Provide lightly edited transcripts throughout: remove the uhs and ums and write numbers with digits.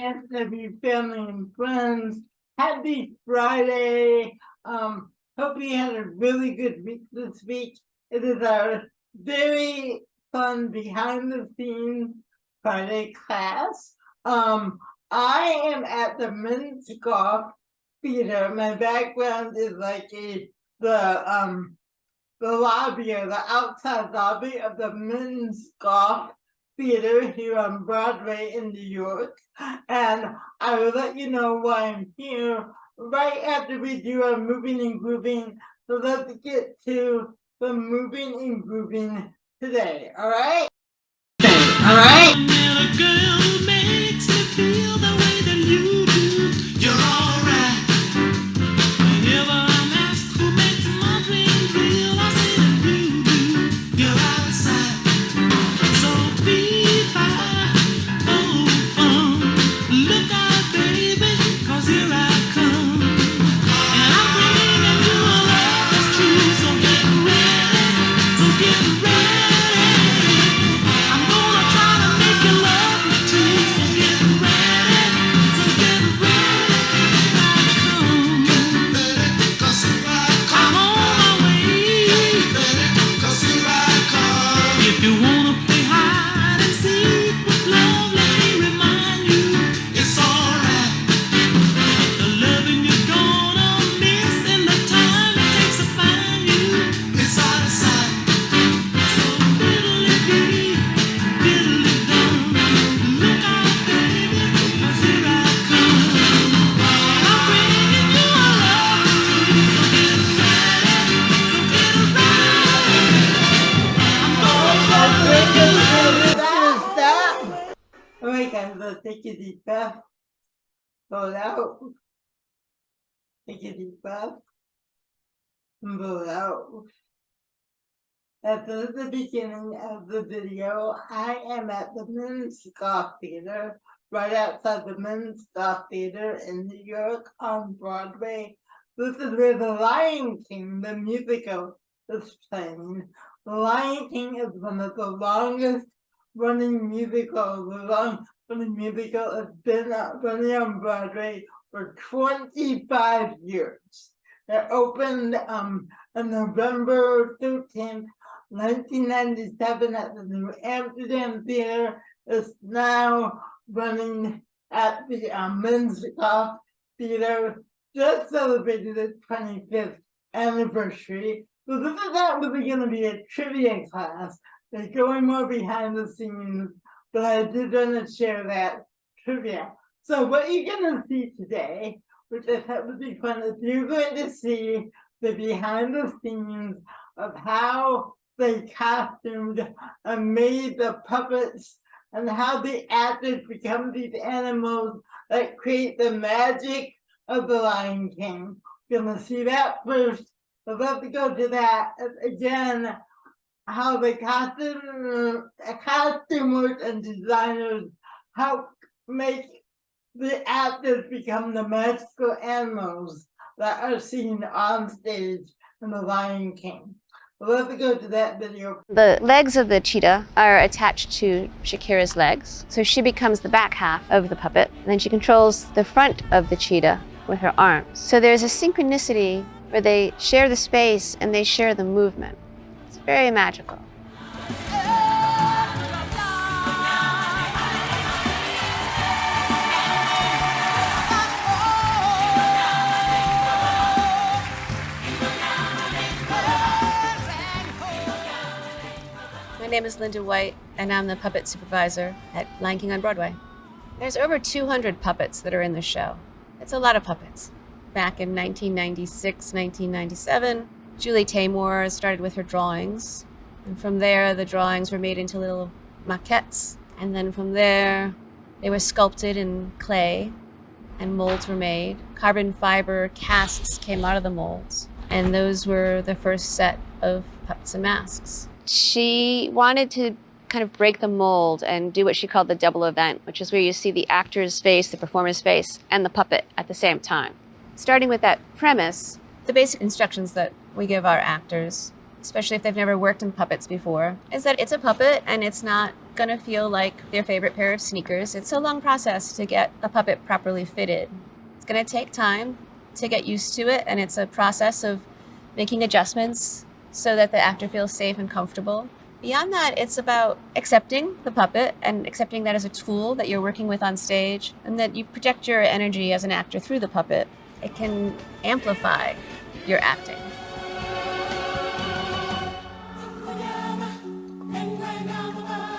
ASW family and friends. Happy Friday. Hope you had a really good week this week. It is our very fun behind the scenes Friday class. I am at the men's golf theater. My background is like the lobby or the outside lobby of the men's golf theater here on Broadway in New York. And I will let you know why I'm here right after we do our moving and grooving. So let's get to the moving and grooving today. All right? All right? A girl makes me feel the way that you do. You're all right. Whenever I'm asked who makes my dreams real, I say that you do. You're out of sight. So be fine. Look out, baby, 'cause here I come. And I'm bringing you a love that's true. So get ready. So get ready. I'm gonna try to make you love me too. So get ready. So get ready. Here I come. Get ready, 'cause here I come. I'm on my way. Get ready, 'cause here I come. If you wanna play hide and seek with love, let me remind you, it's alright. The loving you're gonna miss and the time it takes to find you, it's out of sight. So diddly dee, diddly dum. Look out, baby, 'cause here I come. And I'm bringing you a love that's true. So get ready, so get ready. I'm gonna bring you stop. All right, guys, let's take a deep breath. Blow it out. Take a deep breath. And blow it out. At the beginning of the video, I am at the Men's Golf Theater, right outside the Men's Golf Theater in New York on Broadway. This is where The Lion King, the musical, is playing. The Lion King is one of the longest running musicals. The longest running musical has been running on Broadway for 25 years. It opened on November 13th, 1997 at the New Amsterdam Theater. It's now running at the Men's Golf Theater, just celebrated its 25th anniversary. So this is not really going to be a trivia class. They're going more behind the scenes, but I did want to share that trivia. So what you're going to see today, which I thought would be fun, is you're going to see the behind the scenes of how they costumed and made the puppets and how the actors become these animals that create the magic of the Lion King. You're going to see that first. I'd love to go to that again, how the costumers and designers help make the actors become the magical animals that are seen on stage in The Lion King. I'd love to go to that video. The legs of the cheetah are attached to Shakira's legs, so she becomes the back half of the puppet, and then she controls the front of the cheetah with her arms. So there's a synchronicity where they share the space and they share the movement. It's very magical. My name is Linda White, and I'm the puppet supervisor at Lion King on Broadway. There's over 200 puppets that are in the show. It's a lot of puppets. Back in 1996, 1997, Julie Taymor started with her drawings. And from there, the drawings were made into little maquettes. And then from there, they were sculpted in clay, and molds were made. Carbon fiber casts came out of the molds. And those were the first set of puppets and masks. She wanted to kind of break the mold and do what she called the double event, which is where you see the actor's face, the performer's face, and the puppet at the same time. Starting with that premise, the basic instructions that we give our actors, especially if they've never worked in puppets before, is that it's a puppet and it's not going to feel like their favorite pair of sneakers. It's a long process to get a puppet properly fitted. It's going to take time to get used to it, and it's a process of making adjustments so that the actor feels safe and comfortable. Beyond that, it's about accepting the puppet and accepting that as a tool that you're working with on stage, and that you project your energy as an actor through the puppet. It can amplify your acting.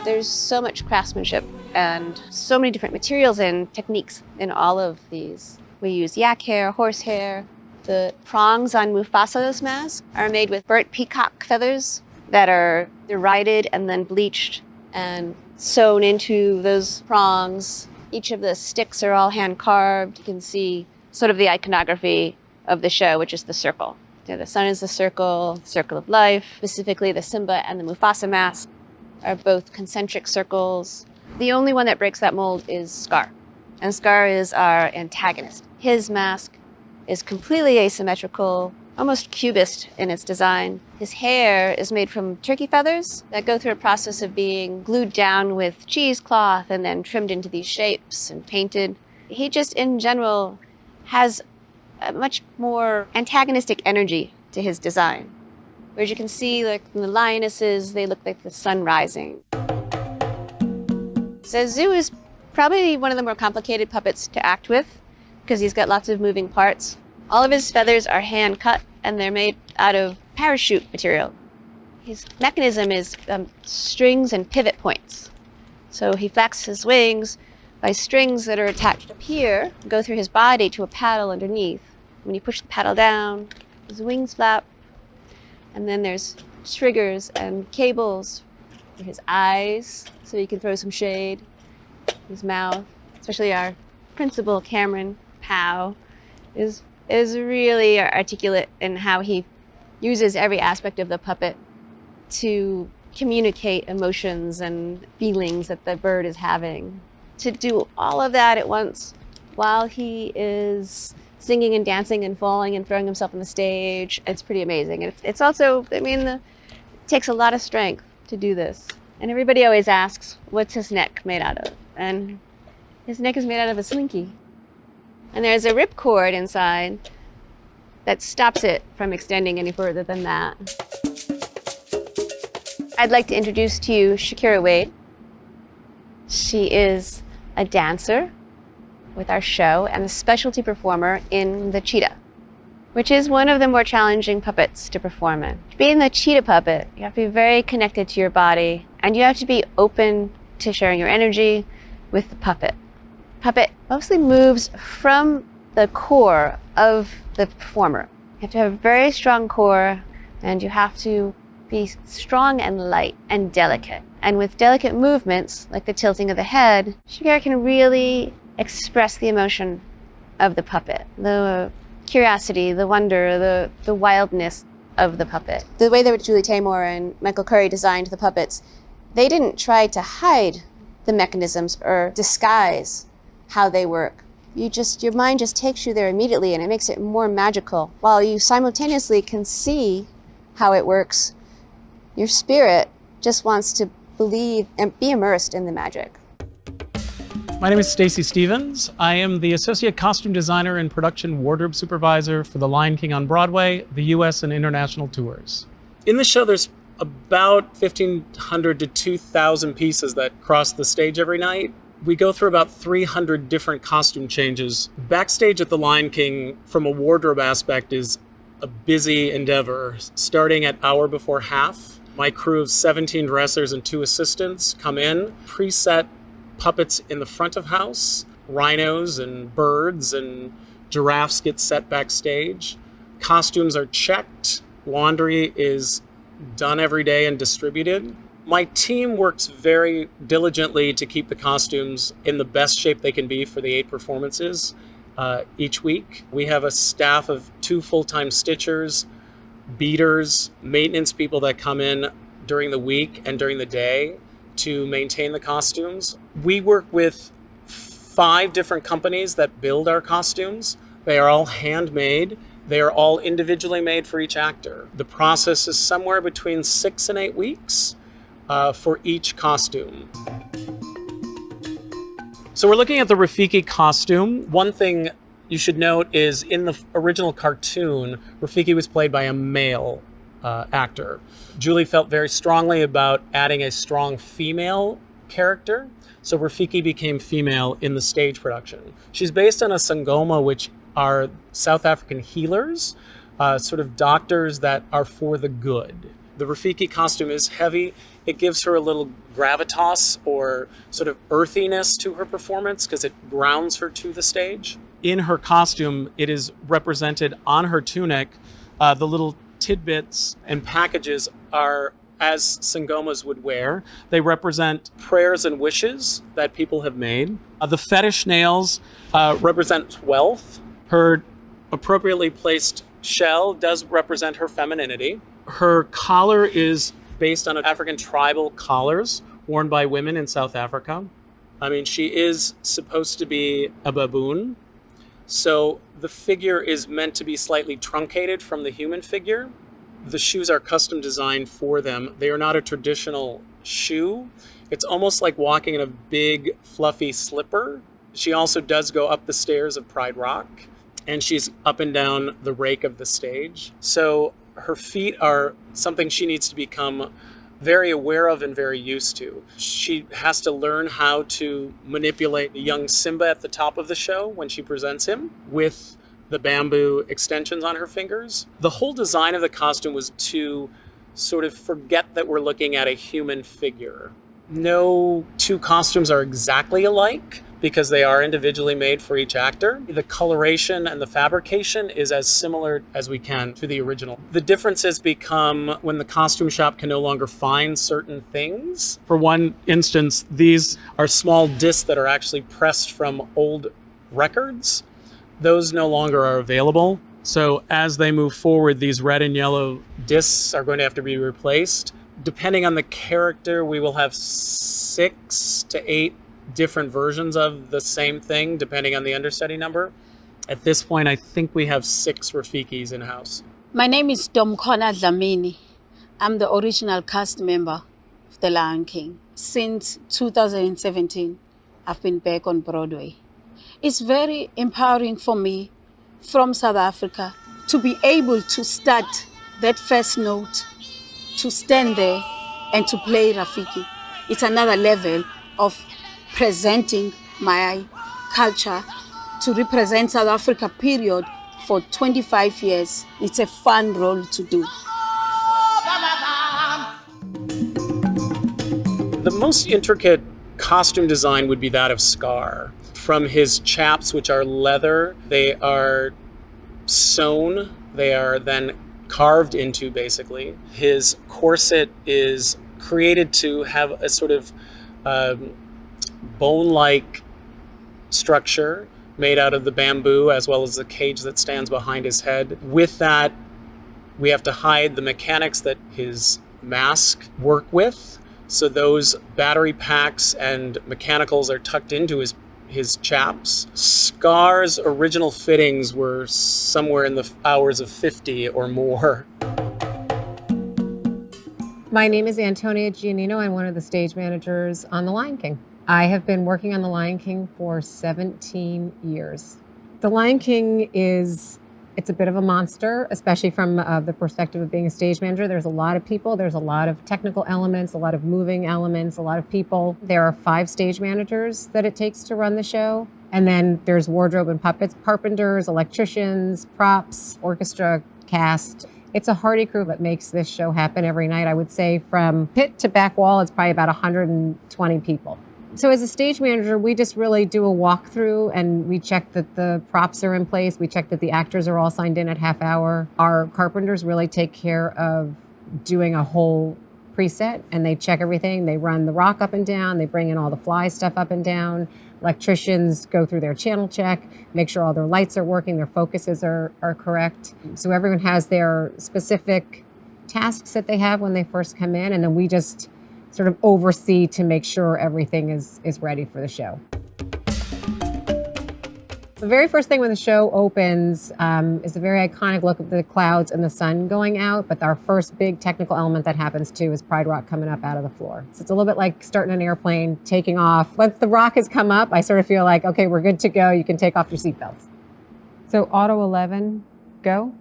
There's so much craftsmanship and so many different materials and techniques in all of these. We use yak hair, horse hair. The prongs on Mufasa's mask are made with burnt peacock feathers that are derided and then bleached and sewn into those prongs. Each of the sticks are all hand carved. You can see sort of the iconography of the show, which is the circle. The sun is the circle of life. Specifically, the Simba and the Mufasa mask are both concentric circles. The only one that breaks that mold is Scar. And Scar is our antagonist. His mask is completely asymmetrical, almost cubist in its design. His hair is made from turkey feathers that go through a process of being glued down with cheesecloth and then trimmed into these shapes and painted. He just, in general, has a much more antagonistic energy to his design. Whereas you can see, like, the lionesses, they look like the sun rising. Zazu is probably one of the more complicated puppets to act with because he's got lots of moving parts. All of his feathers are hand cut and they're made out of parachute material. His mechanism is strings and pivot points. So he flaps his wings by strings that are attached up here, go through his body to a paddle underneath. When you push the paddle down, his wings flap. And then there's triggers and cables for his eyes, so he can throw some shade. His mouth, especially our principal, Cameron Howe, is really articulate in how he uses every aspect of the puppet to communicate emotions and feelings that the bird is having. To do all of that at once while he is singing and dancing and falling and throwing himself on the stage, it's pretty amazing. And it's also, it takes a lot of strength to do this. And everybody always asks, what's his neck made out of? And his neck is made out of a slinky. And there's a ripcord inside that stops it from extending any further than that. I'd like to introduce to you Shakira Wade. She is a dancer with our show and a specialty performer in the cheetah, which is one of the more challenging puppets to perform in. Being the cheetah puppet, you have to be very connected to your body and you have to be open to sharing your energy with the puppet. Puppet mostly moves from the core of the performer. You have to have a very strong core and you have to be strong and light and delicate. And with delicate movements, like the tilting of the head, Shakira can really express the emotion of the puppet, the curiosity, the wonder, the wildness of the puppet. The way that Julie Taymor and Michael Curry designed the puppets, they didn't try to hide the mechanisms or disguise how they work. Your mind just takes you there immediately and it makes it more magical. While you simultaneously can see how it works, your spirit just wants to believe and be immersed in the magic. My name is Stacy Stevens. I am the Associate Costume Designer and Production Wardrobe Supervisor for The Lion King on Broadway, the US and international tours. In the show, there's about 1,500 to 2,000 pieces that cross the stage every night. We go through about 300 different costume changes. Backstage at The Lion King, from a wardrobe aspect, is a busy endeavor. Starting at hour before half, my crew of 17 dressers and 2 assistants come in, preset puppets in the front of house, rhinos and birds and giraffes get set backstage. Costumes are checked. Laundry is done every day and distributed. My team works very diligently to keep the costumes in the best shape they can be for the 8 performances each week. We have a staff of 2 full-time stitchers, beaters, maintenance people that come in during the week and during the day to maintain the costumes. We work with 5 different companies that build our costumes. They are all handmade. They are all individually made for each actor. The process is somewhere between 6 and 8 weeks. for each costume. So we're looking at the Rafiki costume. One thing you should note is in the original cartoon, Rafiki was played by a male actor. Julie felt very strongly about adding a strong female character, so Rafiki became female in the stage production. She's based on a Sangoma, which are South African healers, sort of doctors that are for the good. The Rafiki costume is heavy. It gives her a little gravitas or sort of earthiness to her performance because it grounds her to the stage. In her costume, it is represented on her tunic. The little tidbits and packages are as Sangomas would wear. They represent prayers and wishes that people have made. The fetish nails represent wealth. Her appropriately placed shell does represent her femininity. Her collar is based on African tribal collars worn by women in South Africa. I mean, she is supposed to be a baboon, so the figure is meant to be slightly truncated from the human figure. The shoes are custom designed for them. They are not a traditional shoe. It's almost like walking in a big, fluffy slipper. She also does go up the stairs of Pride Rock, and she's up and down the rake of the stage. So her feet are something she needs to become very aware of and very used to. She has to learn how to manipulate the young Simba at the top of the show when she presents him with the bamboo extensions on her fingers. The whole design of the costume was to sort of forget that we're looking at a human figure. No two costumes are exactly alike because they are individually made for each actor. The coloration and the fabrication is as similar as we can to the original. The differences become when the costume shop can no longer find certain things. For one instance, these are small discs that are actually pressed from old records. Those no longer are available. So as they move forward, these red and yellow discs are going to have to be replaced. Depending on the character, we will have 6 to 8 different versions of the same thing, depending on the understudy number. At this point, I think we have 6 Rafikis in-house. My name is Domkhona Dlamini. I'm the original cast member of The Lion King. Since 2017, I've been back on Broadway. It's very empowering for me from South Africa to be able to start that first note, to stand there and to play Rafiki. It's another level of presenting my culture to represent South Africa, period, for 25 years. It's a fun role to do. The most intricate costume design would be that of Scar. From his chaps, which are leather, they are sewn, they are then carved into, basically. His corset is created to have a sort of bone-like structure made out of the bamboo, as well as the cage that stands behind his head. With that, we have to hide the mechanics that his mask work with. So those battery packs and mechanicals are tucked into his chaps. Scar's original fittings were somewhere in the hours of 50 or more. My name is Antonia Giannino. I'm one of the stage managers on The Lion King. I have been working on The Lion King for 17 years. The Lion King it's a bit of a monster, especially from the perspective of being a stage manager. There's a lot of people, there's a lot of technical elements, a lot of moving elements, a lot of people. There are 5 stage managers that it takes to run the show. And then there's wardrobe and puppets, carpenters, electricians, props, orchestra, cast. It's a hearty crew that makes this show happen every night. I would say from pit to back wall, it's probably about 120 people. So as a stage manager, we just really do a walkthrough and we check that the props are in place. We check that the actors are all signed in at half hour. Our carpenters really take care of doing a whole preset and they check everything. They run the rock up and down. They bring in all the fly stuff up and down. Electricians go through their channel check, make sure all their lights are working, their focuses are correct. So everyone has their specific tasks that they have when they first come in, and then we just sort of oversee to make sure everything is ready for the show. The very first thing when the show opens is a very iconic look of the clouds and the sun going out, but our first big technical element that happens too is Pride Rock coming up out of the floor. So it's a little bit like starting an airplane, taking off. Once the rock has come up, I sort of feel like, okay, we're good to go. You can take off your seatbelts. So Auto 11, go.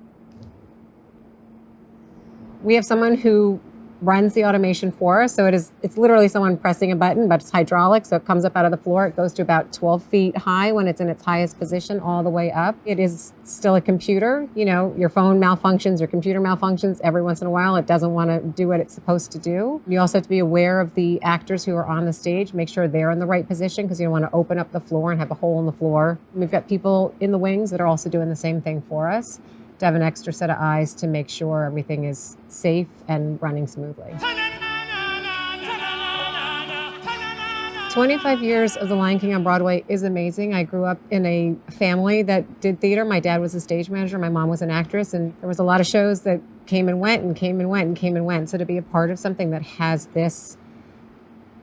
We have someone who runs the automation for us. So it's literally someone pressing a button, but it's hydraulic. So it comes up out of the floor. It goes to about 12 feet high when it's in its highest position all the way up. It is still a computer. You know, your phone malfunctions, your computer malfunctions every once in a while. It doesn't want to do what it's supposed to do. You also have to be aware of the actors who are on the stage, make sure they're in the right position because you don't want to open up the floor and have a hole in the floor. We've got people in the wings that are also doing the same thing for us, to have an extra set of eyes to make sure everything is safe and running smoothly. 25 years of The Lion King on Broadway is amazing. I grew up in a family that did theater. My dad was a stage manager, my mom was an actress, and there was a lot of shows that came and went and came and went and came and went. So to be a part of something that has this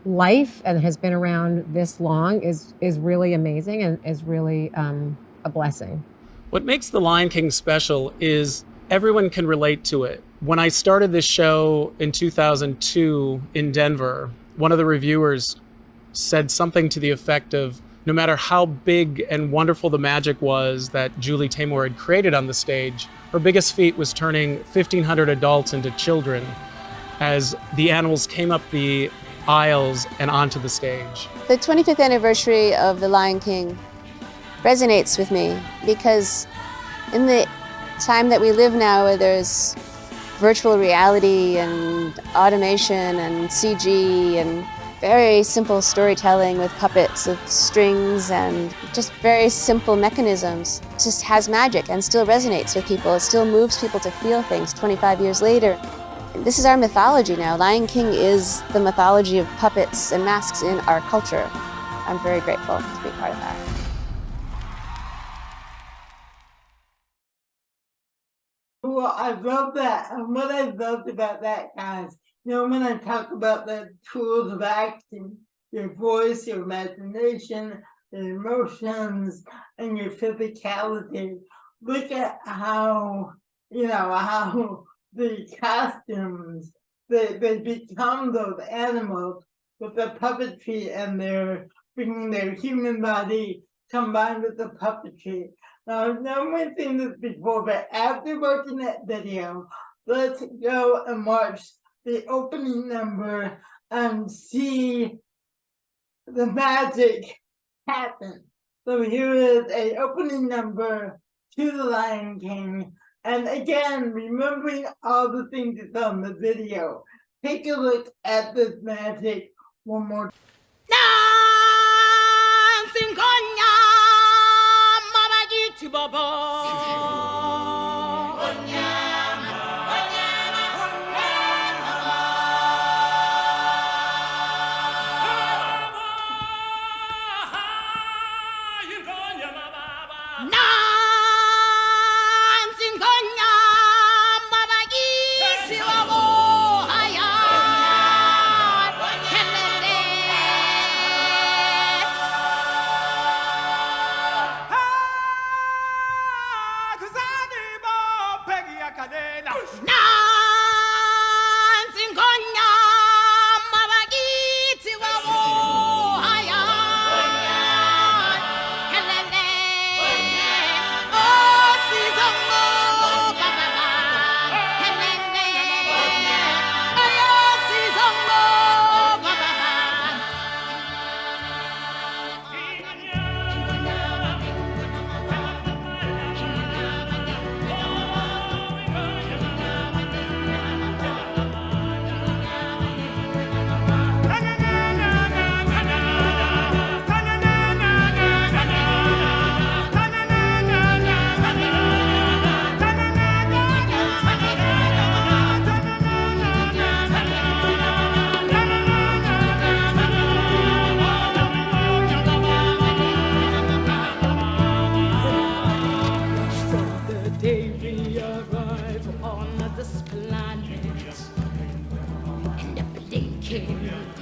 life and has been around this long is really amazing and is really a blessing. What makes The Lion King special is everyone can relate to it. When I started this show in 2002 in Denver, one of the reviewers said something to the effect of, no matter how big and wonderful the magic was that Julie Taymor had created on the stage, her biggest feat was turning 1,500 adults into children as the animals came up the aisles and onto the stage. The 25th anniversary of The Lion King resonates with me because in the time that we live now, where there's virtual reality and automation and CG and very simple storytelling with puppets of strings and just very simple mechanisms, it just has magic and still resonates with people. It still moves people to feel things 25 years later. This is our mythology now. Lion King is the mythology of puppets and masks in our culture. I'm very grateful to be part of that. Well, I love that. And what I loved about that, guys, you know, when I talk about the tools of acting, your voice, your imagination, your emotions, and your physicality, look at how, you know, how the costumes, they become those animals with the puppetry and they're bringing their human body combined with the puppetry. Now, I've never seen this before, but after watching that video, let's go and watch the opening number and see the magic happen. So here is an opening number to The Lion King. And again, remembering all the things that's on the video, take a look at this magic one more time.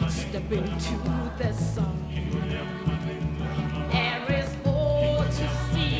Step into the sun. There is more to see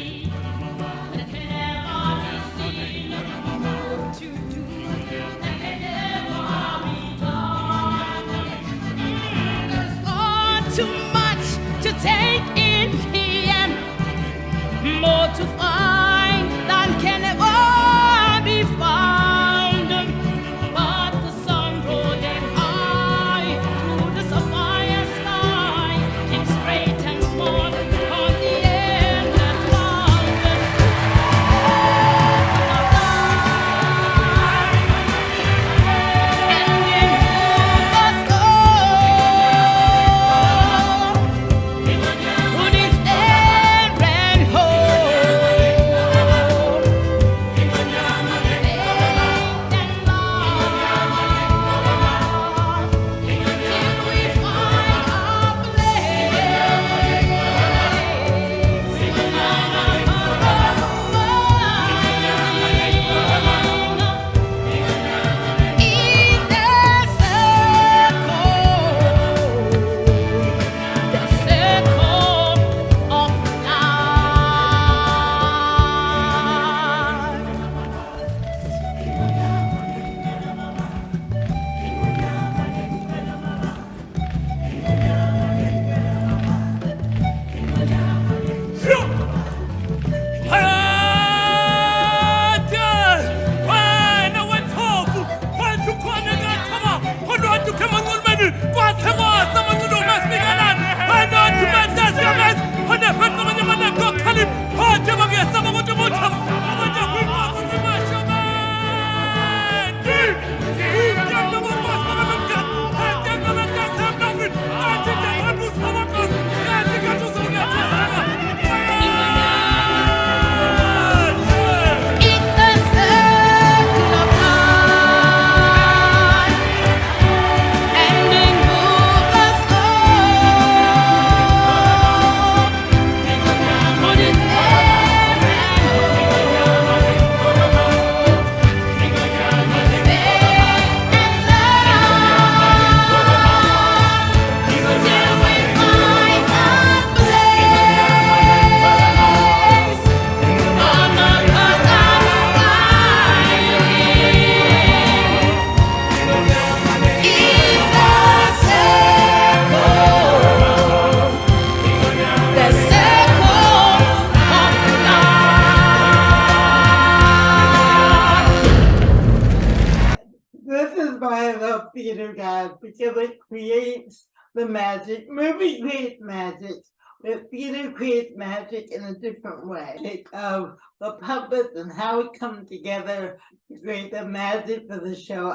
why I love theater, guys, because it creates the magic. Movie creates magic, but theater creates magic in a different way. Of the puppets and how it comes together to create the magic for the show.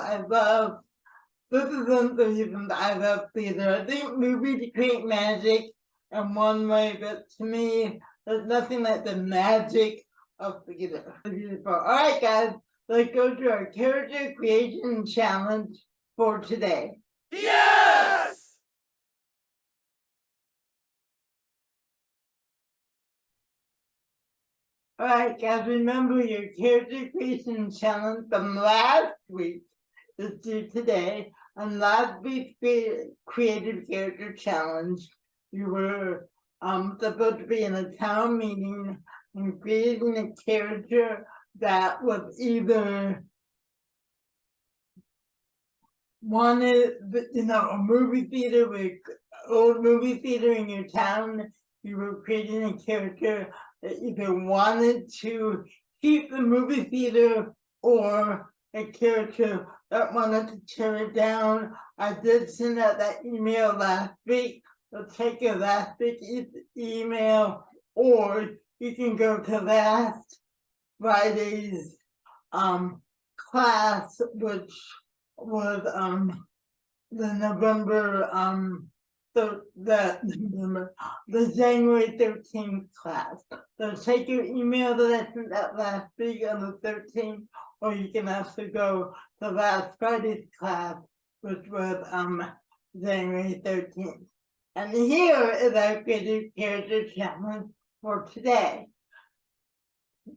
This is one of the reasons I love theater. I think movies create magic in one way, but to me, there's nothing like the magic of theater. Beautiful. All right, guys, let's go to our character creation challenge for today. Yes! All right, guys, remember your character creation challenge from last week is due today. On last week's creative character challenge, you were supposed to be in a town meeting and creating a character that was either wanted, a movie theater with old movie theater in your town. You were creating a character that either wanted to keep the movie theater or a character that wanted to tear it down. I did send out that email last week. So take your last week's email, or you can go to last Friday's class, which was the November the January 13th class. So take your email that I sent out last week on the 13th, or you can also go to last Friday's class, which was January 13th. And here is our creative character challenge for today.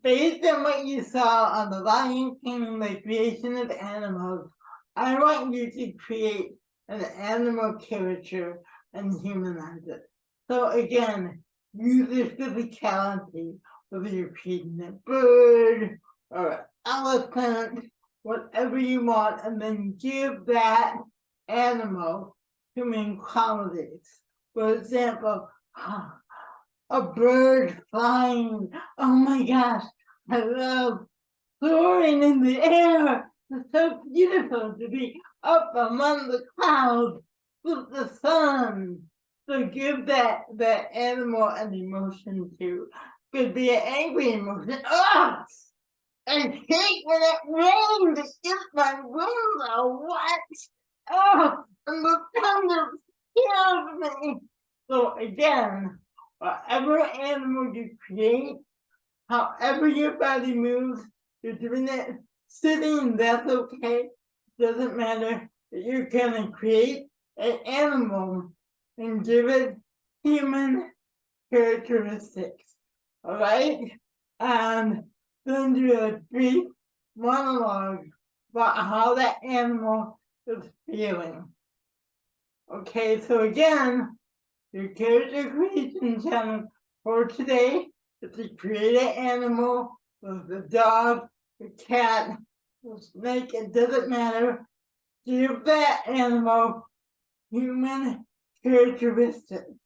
Based on what you saw on The Lion King, the creation of animals, I want you to create an animal character and humanize it. So again, use your physicality, whether you're creating a bird or an elephant, whatever you want, and then give that animal human qualities. For example, a bird flying. Oh my gosh, I love soaring in the air. It's so beautiful to be up among the clouds with the sun. So give that animal an emotion too. Could be an angry emotion. Oh, I hate when it rains. It gets my window wet. Oh, and the thunder scares me. So again, whatever animal you create, however your body moves, you're doing it sitting, that's okay. Doesn't matter. You're gonna create an animal and give it human characteristics. All right? And then do a brief monologue about how that animal is feeling. Okay, so again, your character creation challenge for today is to create an animal with the dog, the cat, the snake, it doesn't matter. Give that animal human characteristics.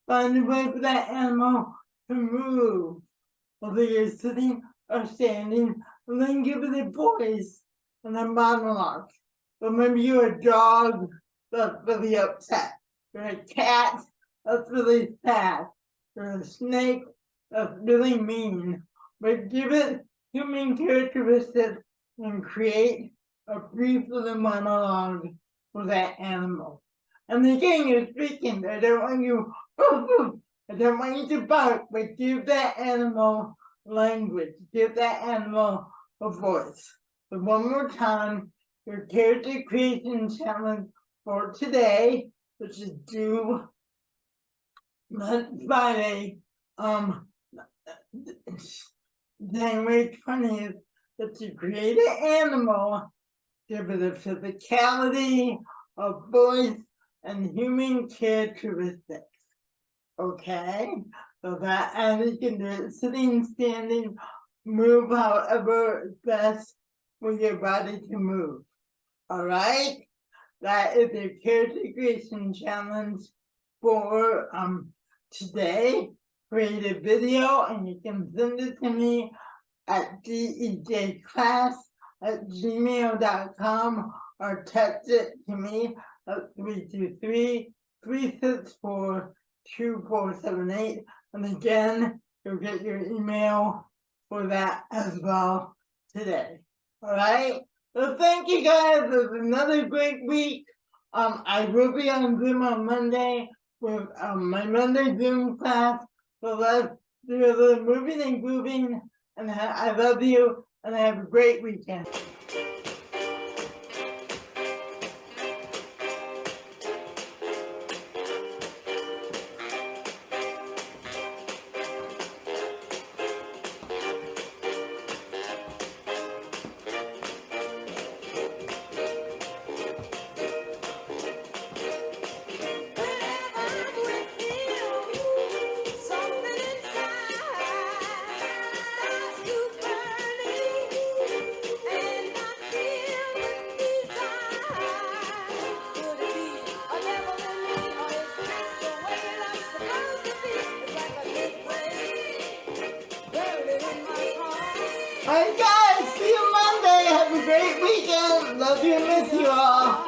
Find a way for that animal to move, whether you're sitting or standing, and then give it a voice and a monologue. So maybe you're a dog that's really upset. You're a cat that's really sad. You're a snake that's really mean. But give it human characteristics and create a brief little monologue for that animal. And the king is speaking. I don't want you I don't want you to bark, but give that animal language. Give that animal a voice. So one more time, your character creation challenge for today, which is due Friday, January 20th, that to create an animal, give it a physicality, a voice, and human characteristics. Okay, so that, and you can do it sitting, standing, move however is best for your body to move. All right, that is your character creation challenge for today. Create a video and you can send it to me at dejclass@gmail.com, or text it to me at 323-364-2478. And again, you'll get your email for that as well today. All right. Well, thank you guys. It was another great week. I will be on Zoom on Monday with my Monday Zoom class. So let's do a little moving and grooving. And I love you. And have a great weekend. Alright guys, see you Monday. Have a great weekend. Love you and miss you all.